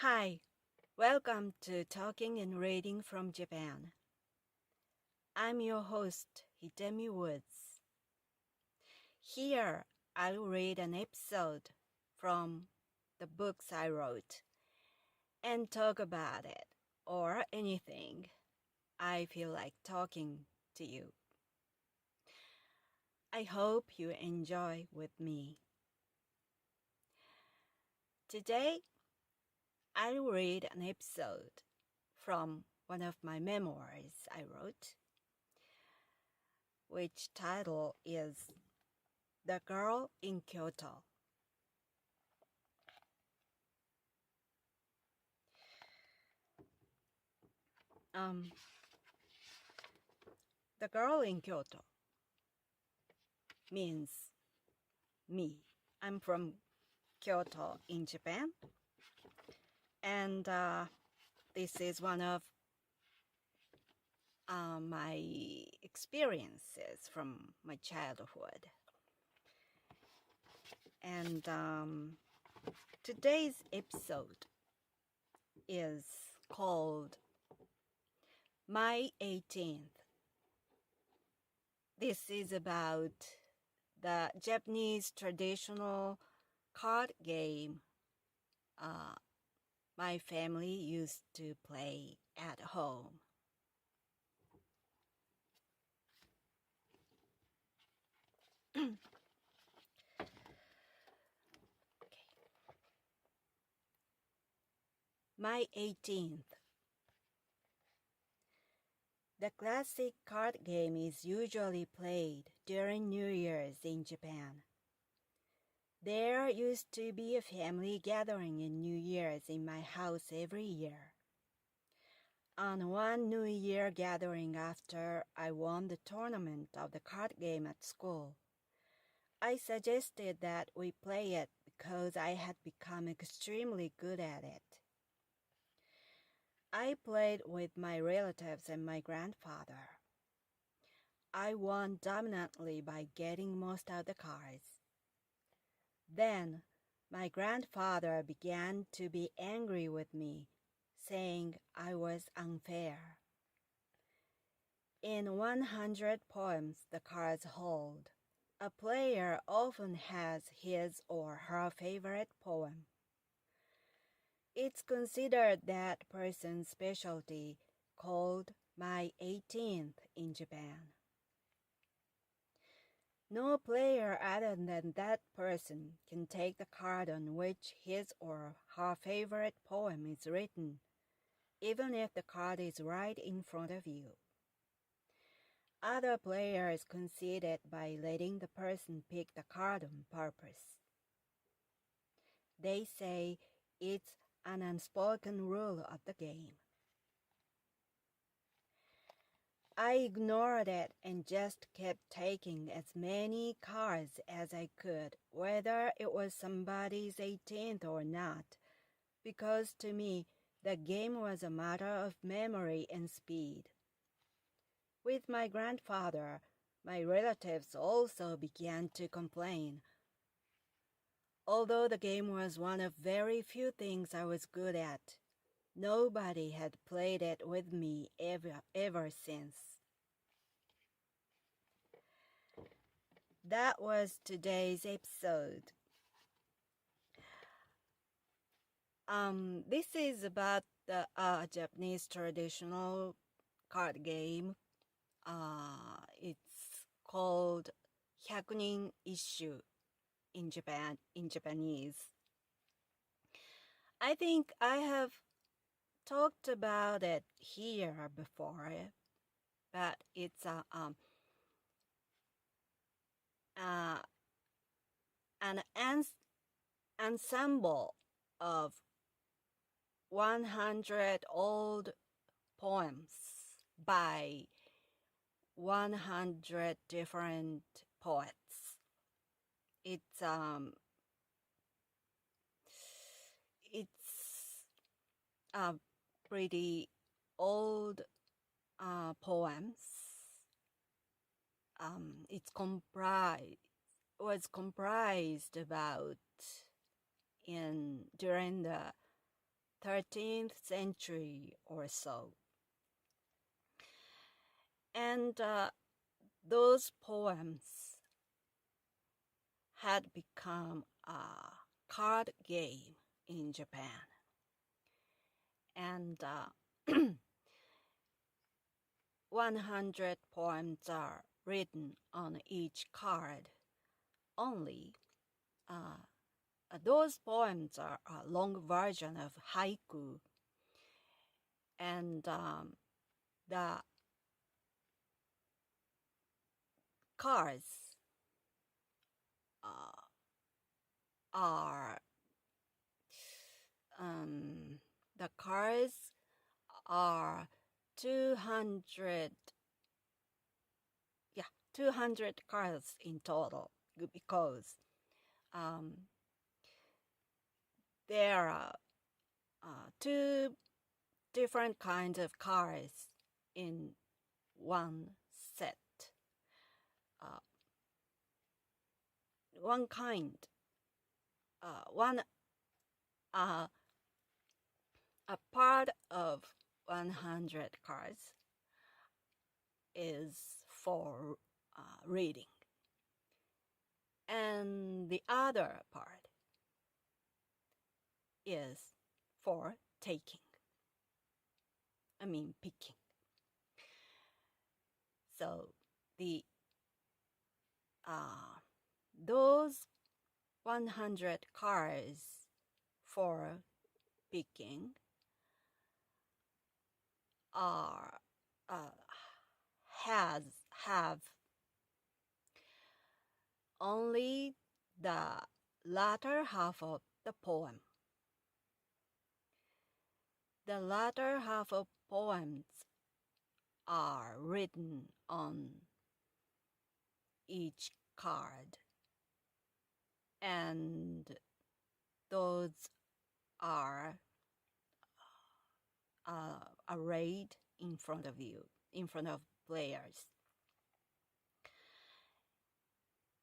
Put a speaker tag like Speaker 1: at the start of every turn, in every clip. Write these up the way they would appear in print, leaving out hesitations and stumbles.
Speaker 1: Hi, welcome to Talking and Reading from Japan. I'm your host, Hidemi Woods. Here, I'll read an episode from the books I wrote and talk about it or anything I feel like talking to you. I hope you enjoy with me. Today, I'll read an episode from one of my memoirs I wrote, which title is The Girl in Kyoto. The Girl in Kyoto means me. I'm from Kyoto in Japan, and this is one of my experiences from my childhood. And today's episode is called My 18th. This is about the Japanese traditional card game my family used to play at home. My 18th. The classic card game is usually played during New Year's in Japan. There used to be a family gathering in New Year's in my house every year. On one New Year gathering after I won the tournament of the card game at school, I suggested that we play it because I had become extremely good at it. I played with my relatives and my grandfather. I won dominantly by getting most of the cards. Then, my grandfather began to be angry with me, saying I was unfair. In 100 poems the cards hold, a player often has his or her favorite poem. It's considered that person's specialty, called my 18th in Japan. No player other than that person can take the card on which his or her favorite poem is written, even if the card is right in front of you. Other players concede it by letting the person pick the card on purpose. They say it's an unspoken rule of the game. I ignored it and just kept taking as many cards as I could, whether it was somebody's 18th or not, because to me, the game was a matter of memory and speed. With my grandfather, my relatives also began to complain. Although the game was one of very few things I was good at, nobody had played it with me ever since. That was today's episode. This is about the Japanese traditional card game. It's called 100人一首 in Japanese. I think I have talked about it here before, but it's an ensemble of 100 old poems by 100 different poets. It's pretty old poems. It's was comprised about during the 13th century or so. And those poems had become a card game in Japan. And 100 poems are written on each card. Only those poems are a long version of haiku. And the cards are the cards are 200 cards in total, because there are two different kinds of cards in one set. One kind, a part of 100 cards is for reading, and the other part is for taking. I mean picking. So those 100 cards for picking are have only the latter half of the poem. The latter half of poems are written on each card, and those are arrayed in front of you, in front of players.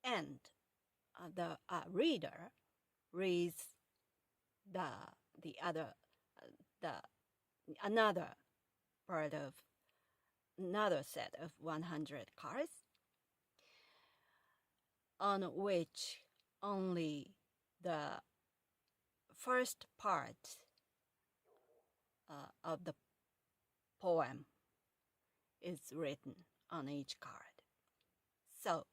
Speaker 1: And the reader reads another part of another set of 100 cards, on which only the first part of the poem is written on each card. So,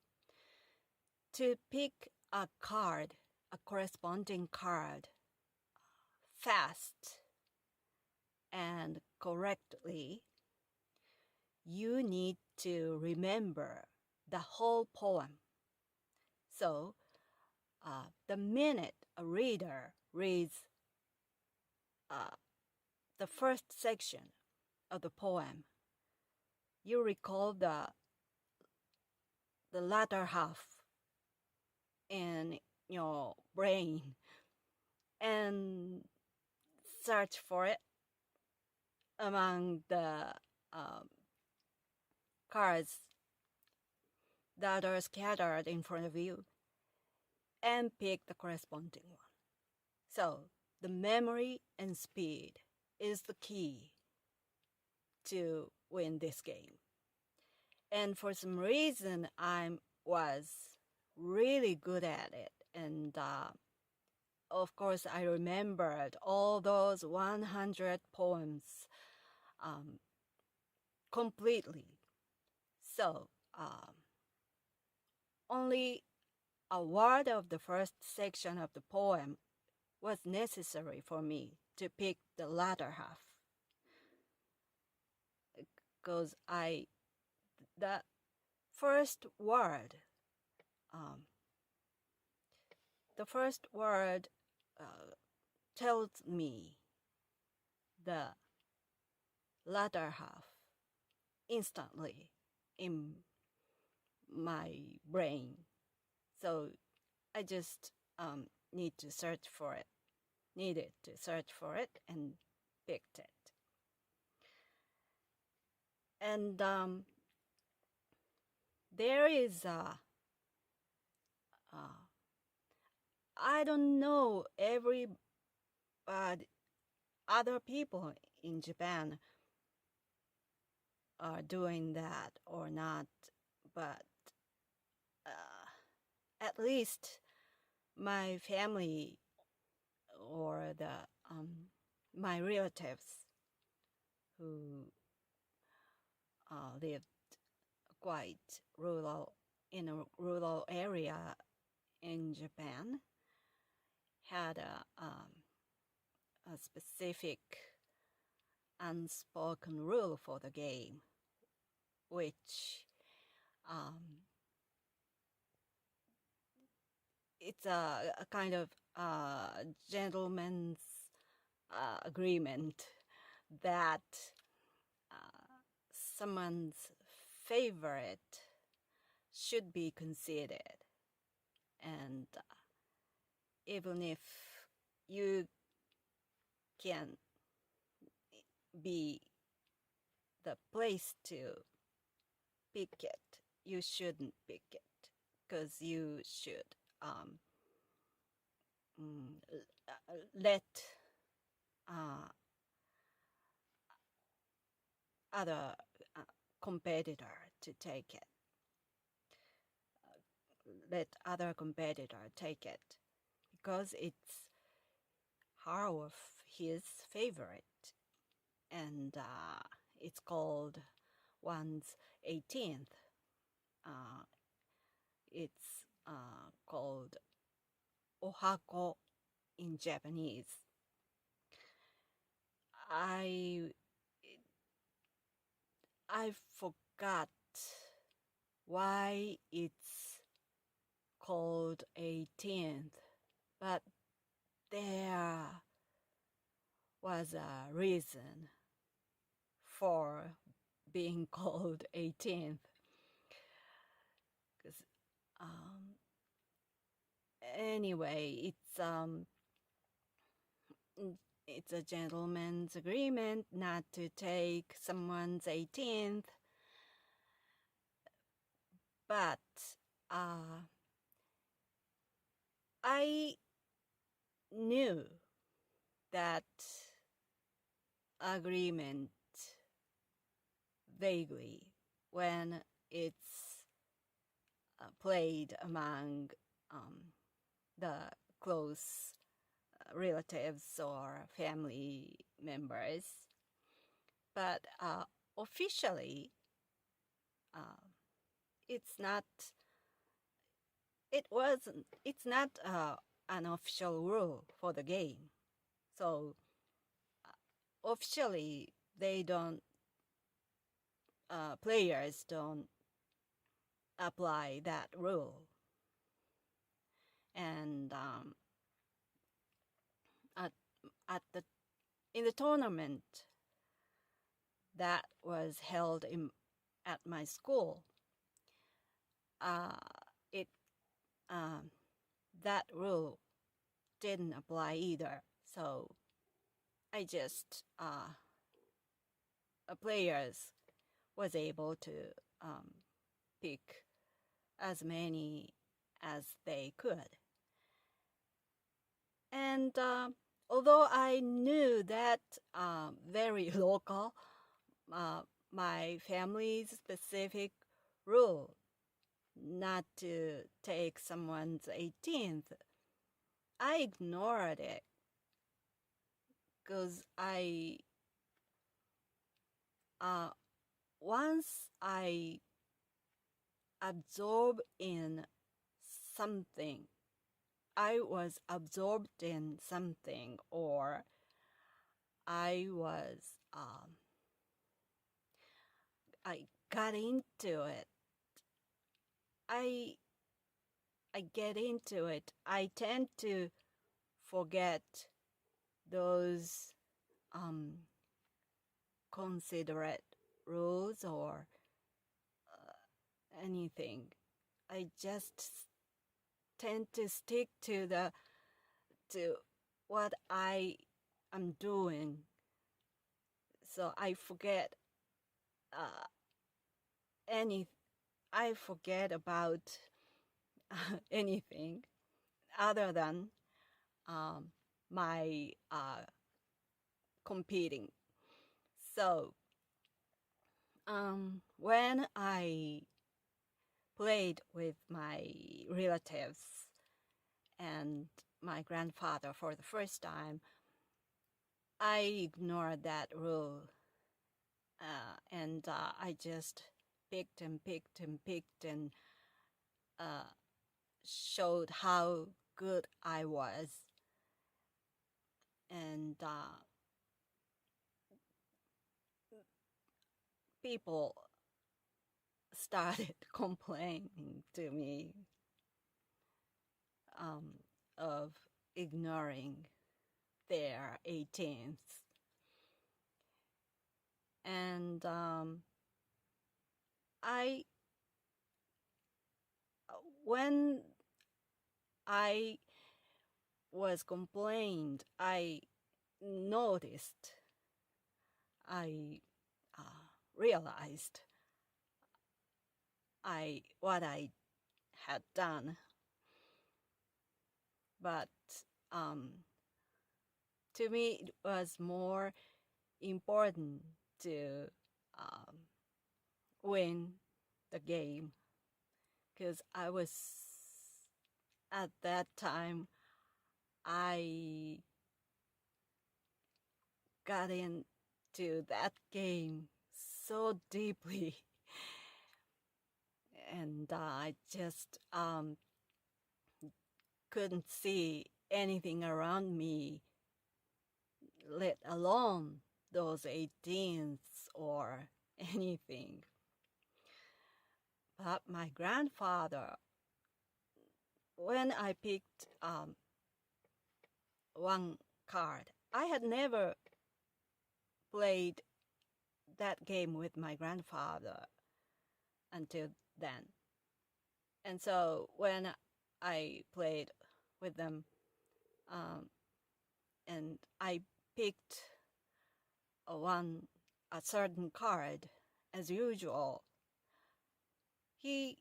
Speaker 1: to pick a card, a corresponding card, fast and correctly, you need to remember the whole poem. So, the minute a reader reads the first section of the poem, you recall the latter half in your brain and search for it among the cards that are scattered in front of you and pick the corresponding one. So the memory and speed is the key to win this game. And for some reason, I was really good at it. And of course, I remembered all those 100 poems completely. So only a word of the first section of the poem was necessary for me to pick the latter half, because the first word tells me the latter half instantly in my brain. So I just needed to search for it and picked it. And there is I don't know other people in Japan are doing that or not, but at least my family or my relatives who lived quite rural in a rural area in Japan had a specific unspoken rule for the game, which it's a kind of gentleman's agreement that someone's favorite should be considered, and even if you can be the place to pick it, you shouldn't pick it, because you should let other competitor to take it. Let other competitor take it, because it's her of his favorite, and it's called one's 18th. It's called ohako in Japanese. I forgot why it's called 18th, but there was a reason for being called 18th. Because anyway, it's a gentleman's agreement not to take someone's 18th, but I knew that agreement vaguely when it's played among the close relatives or family members, but officially it's not an official rule for the game. So officially they don't players don't apply that rule. And in the tournament that was held at my school, that rule didn't apply either. So I just players was able to pick as many as they could. And although I knew that very local, my family's specific rule not to take someone's 18th, I ignored it, because once I absorb in something, I was absorbed in something, or I got into it. I get into it. I tend to forget those considerate rules or anything. I just tend to stick to what I am doing. So I forget I forget about anything other than my competing. So when I played with my relatives and my grandfather for the first time, I ignored that rule, and I just picked and picked and picked and showed how good I was. And people started complaining to me of ignoring their 18th. And when I was complained, I noticed, I realized what I had done. But to me, it was more important to win the game, because I was, at that time, I got into that game so deeply, and I just couldn't see anything around me, let alone those 18ths or anything. But my grandfather, when I picked one card, I had never played that game with my grandfather until then. And so when I played with them, and I picked a certain card as usual, he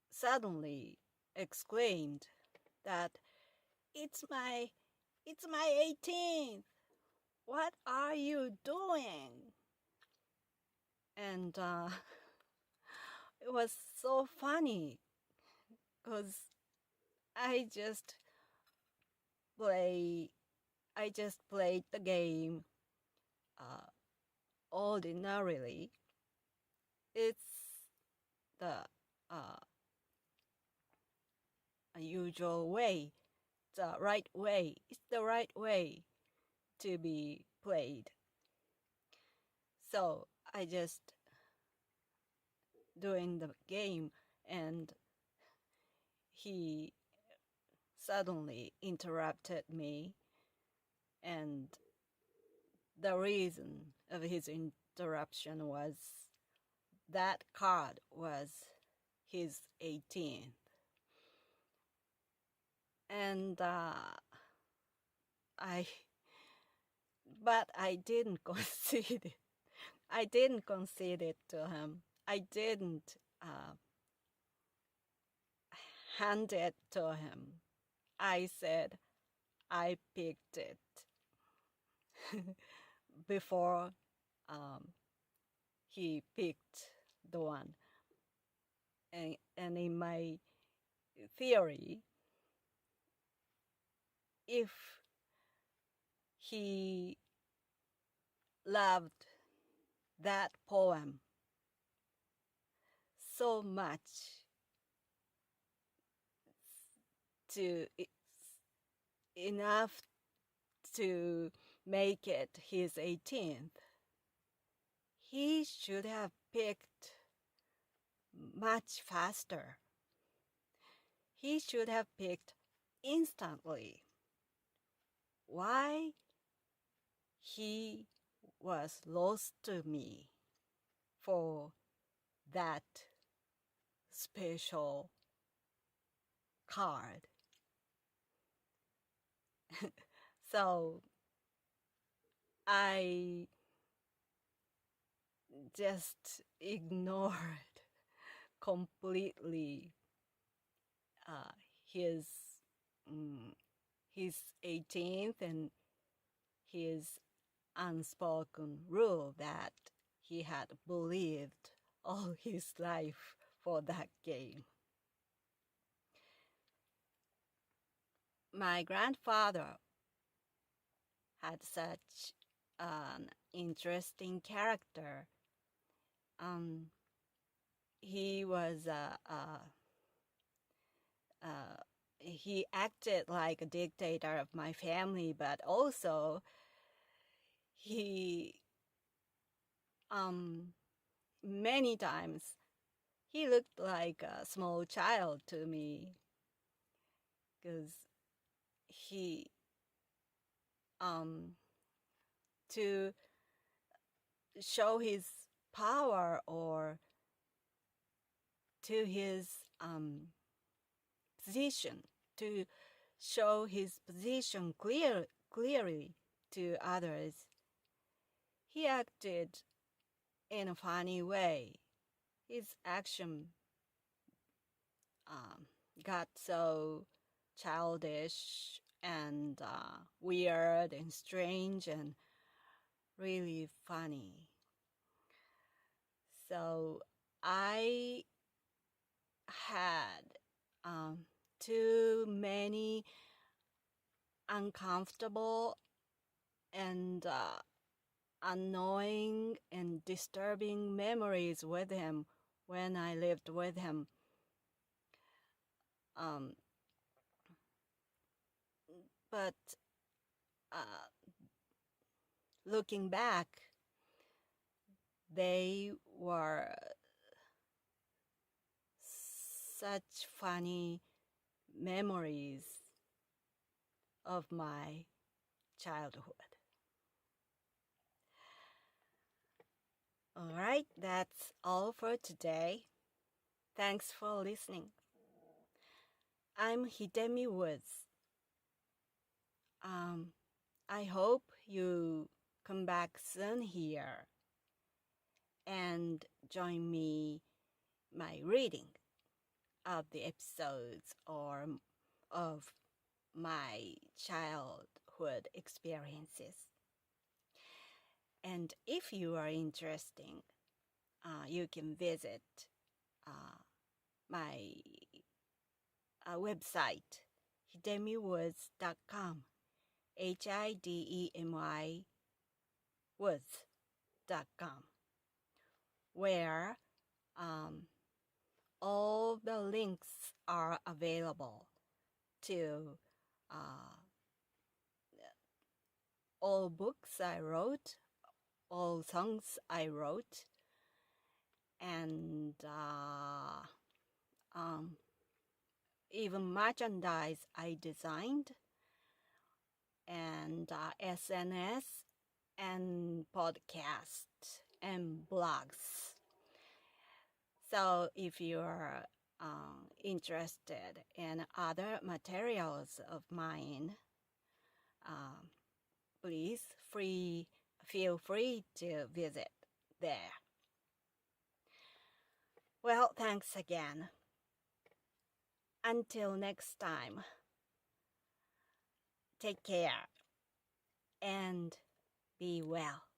Speaker 1: suddenly exclaimed that it's my 18th. What are you doing? And it was so funny, because I just played the game ordinarily. It's the usual way, the right way. It's the right way to be played. So I just doing the game, and he suddenly interrupted me, and the reason of his interruption was that card was his 18th. And I didn't concede it. I didn't concede it to him. I didn't hand it to him. I said I picked it before he picked the one. And in my theory, if he loved that poem so much, enough to make it his 18th, he should have picked much faster. He should have picked instantly. Why he was lost to me for that special card. So I just ignored completely his 18th and his unspoken rule that he had believed all his life for that game. My grandfather had such an interesting character. He was he acted like a dictator of my family, but also he many times he looked like a small child to me, because he to show his power or to his position, to show his position clearly to others, he acted in a funny way. His action got so childish and weird and strange and really funny. So I had too many uncomfortable and annoying and disturbing memories with him when I lived with him. But looking back, they were such funny memories of my childhood. All right, that's all for today. Thanks for listening. I'm Hidemi Woods. I hope you come back soon here and join me my reading of the episodes or of my childhood experiences. And if you are interested, you can visit my website, hidemiwoods.com, HIDEMY woods.com, where all the links are available to all books I wrote, all songs I wrote, and even merchandise I designed, and SNS and podcasts and blogs. So if you're interested in other materials of mine, please feel free to visit there. Well, thanks again. Until next time, take care and be well.